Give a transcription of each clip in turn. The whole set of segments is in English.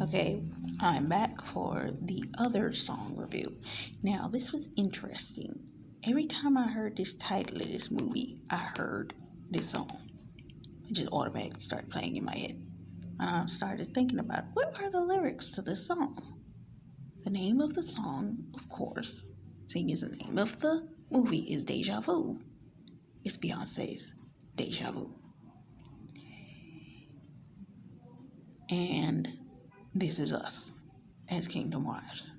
Okay, I'm back for the other song review. Now, this was interesting. Every time I heard this title of this movie, I heard this song. It just automatically started playing in my head. And I started thinking about what are the lyrics to this song? The name of the song, of course, seeing as the name of the movie is Deja Vu. It's Beyonce's Deja Vu. And this is us as Kingdom Wives.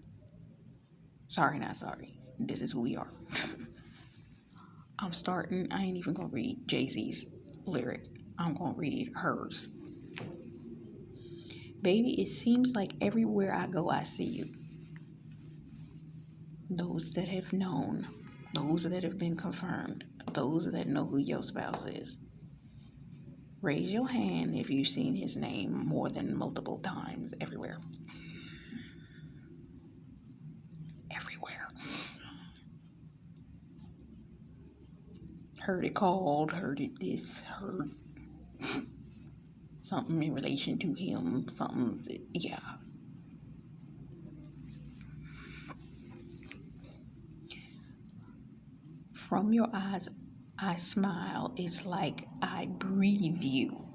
Sorry, not sorry. This is who we are. I ain't even gonna read Jay-Z's lyric. I'm gonna read hers. Baby, it seems like everywhere I go, I see you. Those that have known, those that have been confirmed, those that know who your spouse is. Raise your hand if you've seen his name more than multiple times everywhere. Everywhere. Heard it called, heard it this, heard something in relation to him, something, yeah. From your eyes, I smile. It's like I breathe you.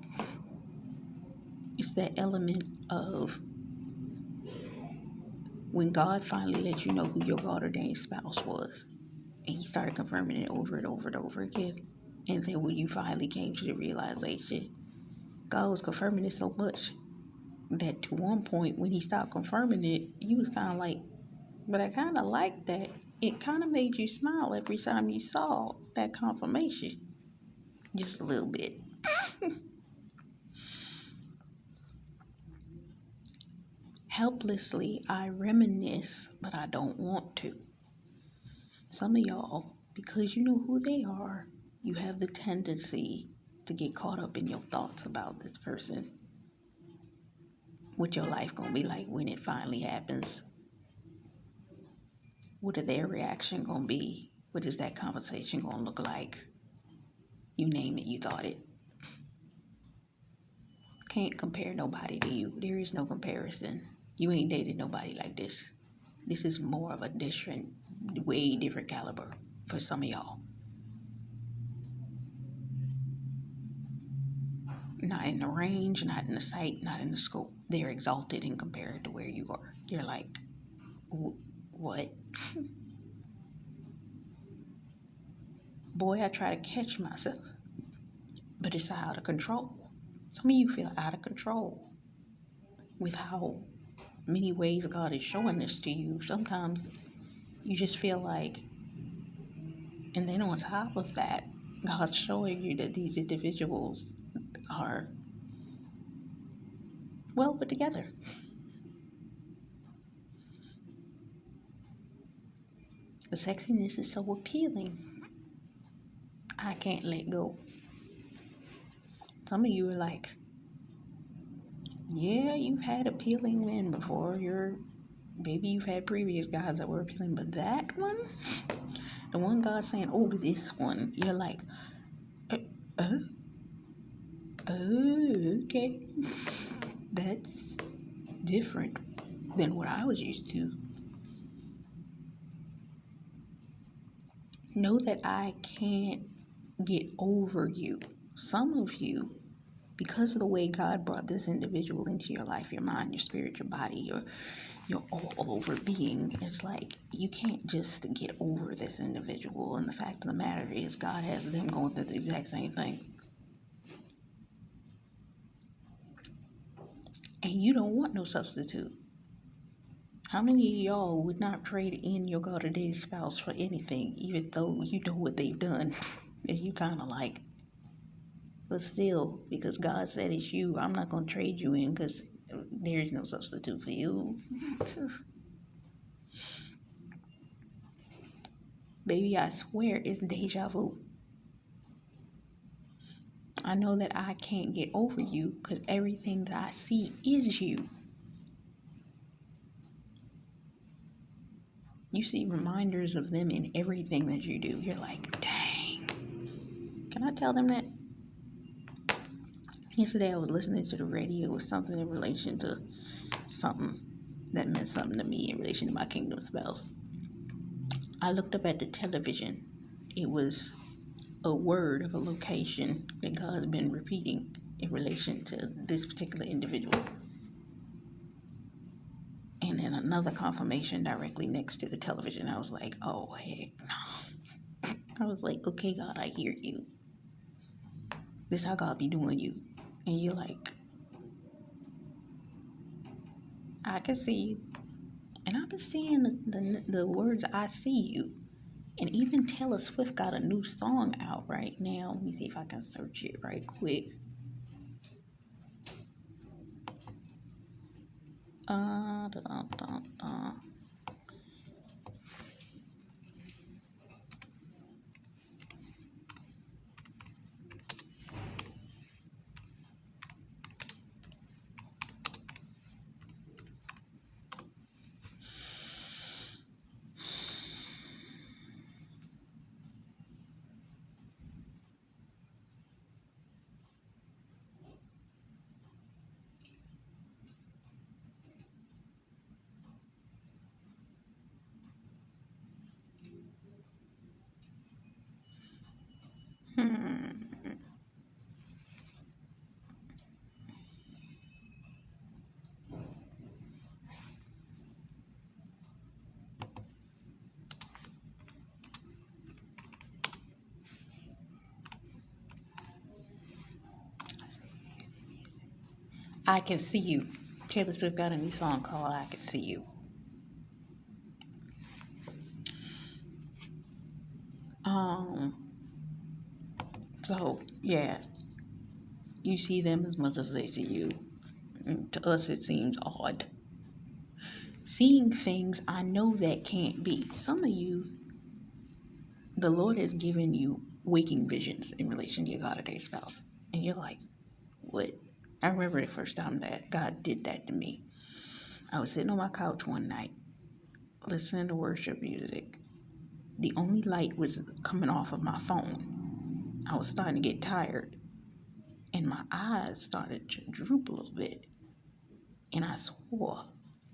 It's that element of when God finally let you know who your God-ordained spouse was. And he started confirming it over and over and over again. And then when you finally came to the realization, God was confirming it so much that to one point when he stopped confirming it, you was kind of like, but I kind of like that. It kind of made you smile every time you saw that confirmation. Just a little bit. Helplessly, I reminisce, but I don't want to. Some of y'all, because you know who they are, you have the tendency to get caught up in your thoughts about this person. What your life gonna be like when it finally happens. What are their reaction gonna be? What is that conversation gonna look like? You name it, you thought it. Can't compare nobody to you. There is no comparison. You ain't dated nobody like this. This is more of a way different caliber for some of y'all. Not in the range, not in the sight, not in the scope. They're exalted and compared to where you are. You're like, what? Boy, I try to catch myself, but it's out of control. Some of you feel out of control with how many ways God is showing this to you. Sometimes you just feel like, and then on top of that, God's showing you that these individuals are well put together. The sexiness is so appealing. I can't let go. Some of you are like, yeah, you've had appealing men before. Maybe you've had previous guys that were appealing, but that one, the one God's saying, oh, this one, you're like, oh, okay. That's different than what I was used to. Know that I can't get over you. Some of you, because of the way God brought this individual into your life, your mind, your spirit, your body, your all over being, it's like you can't just get over this individual. And the fact of the matter is God has them going through the exact same thing. And you don't want no substitute. How many of y'all would not trade in your God-ordained spouse for anything, even though you know what they've done? And you kind of like, but still, because God said it's you, I'm not going to trade you in because there is no substitute for you. Baby, I swear it's deja vu. I know that I can't get over you because everything that I see is you. You see reminders of them in everything that you do. You're like, dang. Can I tell them that? Yesterday I was listening to the radio with something in relation to something that meant something to me in relation to my kingdom spouse. I looked up at the television. It was a word of a location that God's been repeating in relation to this particular individual. And then another confirmation directly next to the television. I was like, oh, heck no. I was like, okay, God, I hear you. This is how God be doing you. And you're like, I can see you. And I've been seeing the words, I see you. And even Taylor Swift got a new song out right now. Let me see if I can search it right quick. Da, da, da, da. I Can See You. Taylor Swift got a new song called I Can See You. So, yeah, you see them as much as they see you. And to us, it seems odd. Seeing things I know that can't be. Some of you, the Lord has given you waking visions in relation to your God-ordained spouse. And you're like, what? I remember the first time that God did that to me. I was sitting on my couch one night, listening to worship music. The only light was coming off of my phone. I was starting to get tired, and my eyes started to droop a little bit. And I swore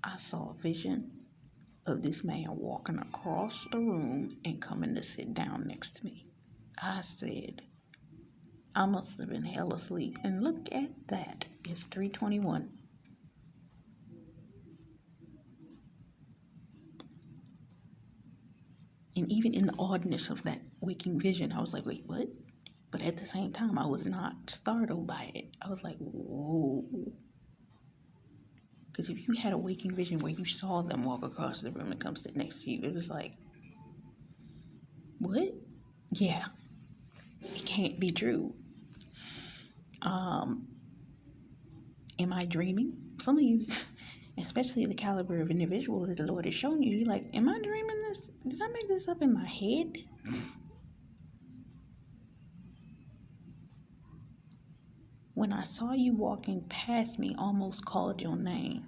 I saw a vision of this man walking across the room and coming to sit down next to me. I said, I must have been hell asleep. And look at that. It's 3:21. And even in the oddness of that waking vision, I was like, wait, what? But at the same time, I was not startled by it. I was like, whoa. Because if you had a waking vision where you saw them walk across the room and come sit next to you, it was like, what? Yeah, it can't be true. Am I dreaming? Some of you, especially the caliber of individual that the Lord has shown you, you're like, am I dreaming this? Did I make this up in my head? When I saw you walking past me, almost called your name.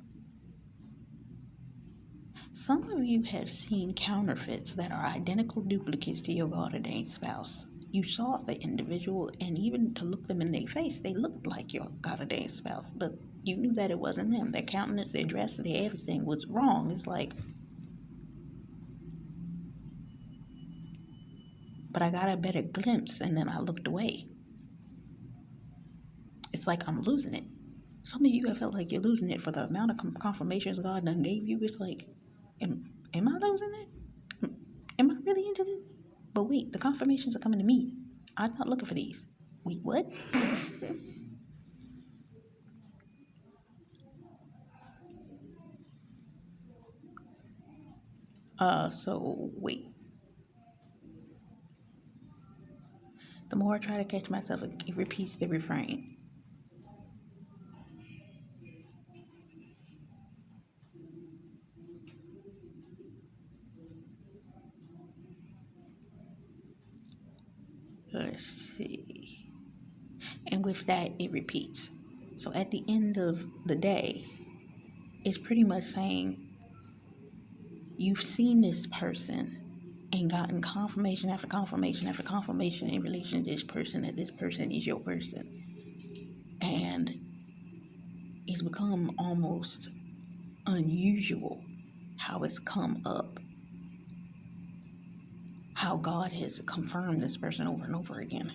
Some of you have seen counterfeits that are identical duplicates to your God-ordained spouse. You saw the individual, and even to look them in their face, they looked like your God-ordained spouse, but you knew that it wasn't them. Their countenance, their dress, their everything was wrong. It's like, but I got a better glimpse, and then I looked away. It's like I'm losing it. Some of you have felt like you're losing it for the amount of confirmations God done gave you. It's like, am I losing it? Am I really into this? But wait, the confirmations are coming to me. I'm not looking for these. Wait, what? So wait. The more I try to catch myself, it repeats the refrain. Let's see. And with that, it repeats. So at the end of the day, it's pretty much saying, you've seen this person and gotten confirmation after confirmation after confirmation in relation to this person, that this person is your person. And become almost unusual how it's come up, how God has confirmed this person over and over again.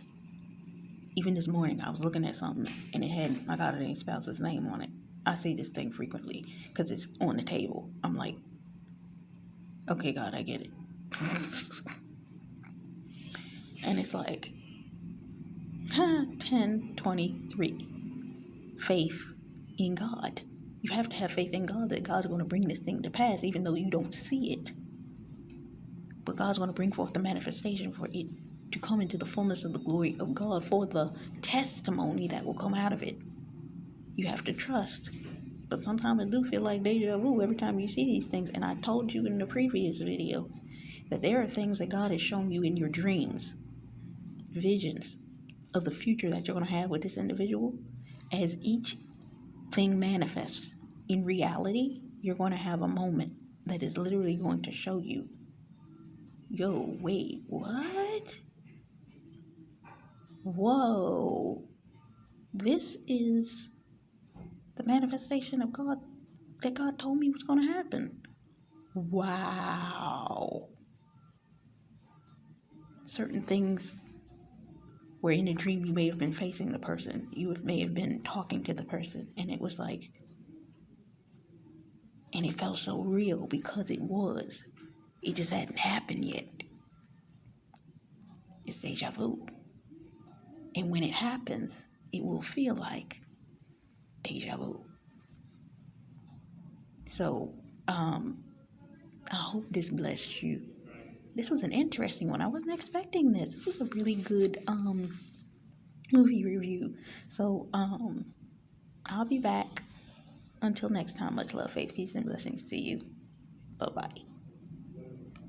Even this morning, I was looking at something and it had my God ordained spouse's name on it. I say this thing frequently because it's on the table. I'm like, okay, God, I get it. And it's like, 10:23. Faith in God. You have to have faith in God that God's going to bring this thing to pass, even though you don't see it. But God's going to bring forth the manifestation for it to come into the fullness of the glory of God, for the testimony that will come out of it. You have to trust. But sometimes I do feel like deja vu every time you see these things. And I told you in the previous video that there are things that God has shown you in your dreams, visions of the future that you're going to have with this individual. As each thing manifests in reality, you're going to have a moment that is literally going to show you, yo, wait, what? Whoa, this is the manifestation of God that God told me was going to happen. Wow. Certain things where in a dream you may have been facing the person, may have been talking to the person, and it was like, and it felt so real because it was. It just hadn't happened yet. It's deja vu. And when it happens, it will feel like deja vu. So, I hope this blessed you. This was an interesting one. I wasn't expecting this. This was a really good movie review. So, I'll be back. Until next time, much love, faith, peace, and blessings to you. Bye-bye.